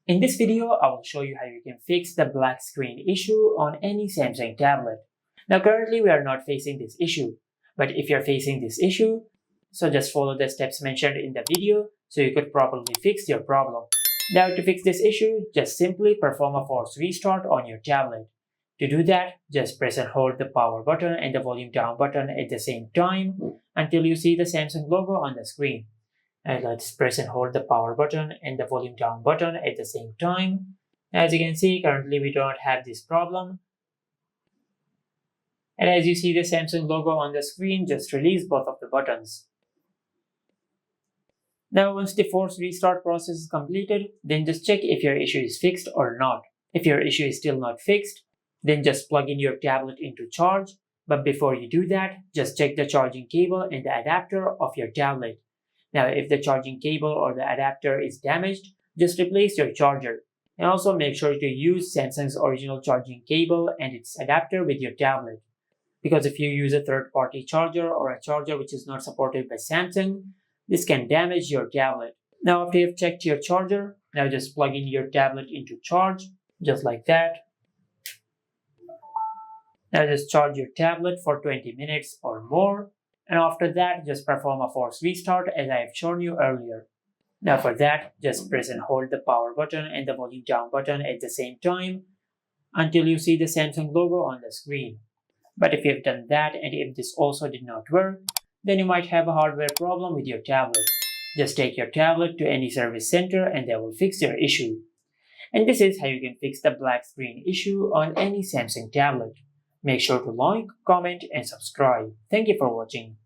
In this video, I will show you how you can fix the black screen issue on any Samsung tablet. Now currently we are not facing this issue, but if you're facing this issue, so just follow the steps mentioned in the video so you could properly fix your problem. Now to fix this issue, just simply perform a force restart on your tablet. To do that, just press and hold the power button and the volume down button at the same time until you see the Samsung logo on the screen. And let's press and hold the power button and the volume down button at the same time. As you can see, currently we don't have this problem. And as you see the Samsung logo on the screen, just release both of the buttons. Now once the force restart process is completed, then just check if your issue is fixed or not. If your issue is still not fixed, then just plug in your tablet into charge. But before you do that, just check the charging cable and the adapter of your tablet. Now if the charging cable or the adapter is damaged, just replace your charger. And also make sure to use Samsung's original charging cable and its adapter with your tablet. Because if you use a third-party charger or a charger which is not supported by Samsung, this can damage your tablet. Now after you've checked your charger, now just plug in your tablet into charge, just like that. Now just charge your tablet for 20 minutes or more. And after that, just perform a force restart as I have shown you earlier. Now for that, just press and hold the power button and the volume down button at the same time until you see the Samsung logo on the screen. But if you've done that and if this also did not work, then you might have a hardware problem with your tablet. Just take your tablet to any service center and they will fix your issue. And this is how you can fix the black screen issue on any Samsung tablet. Make sure to like, comment, and subscribe. Thank you for watching.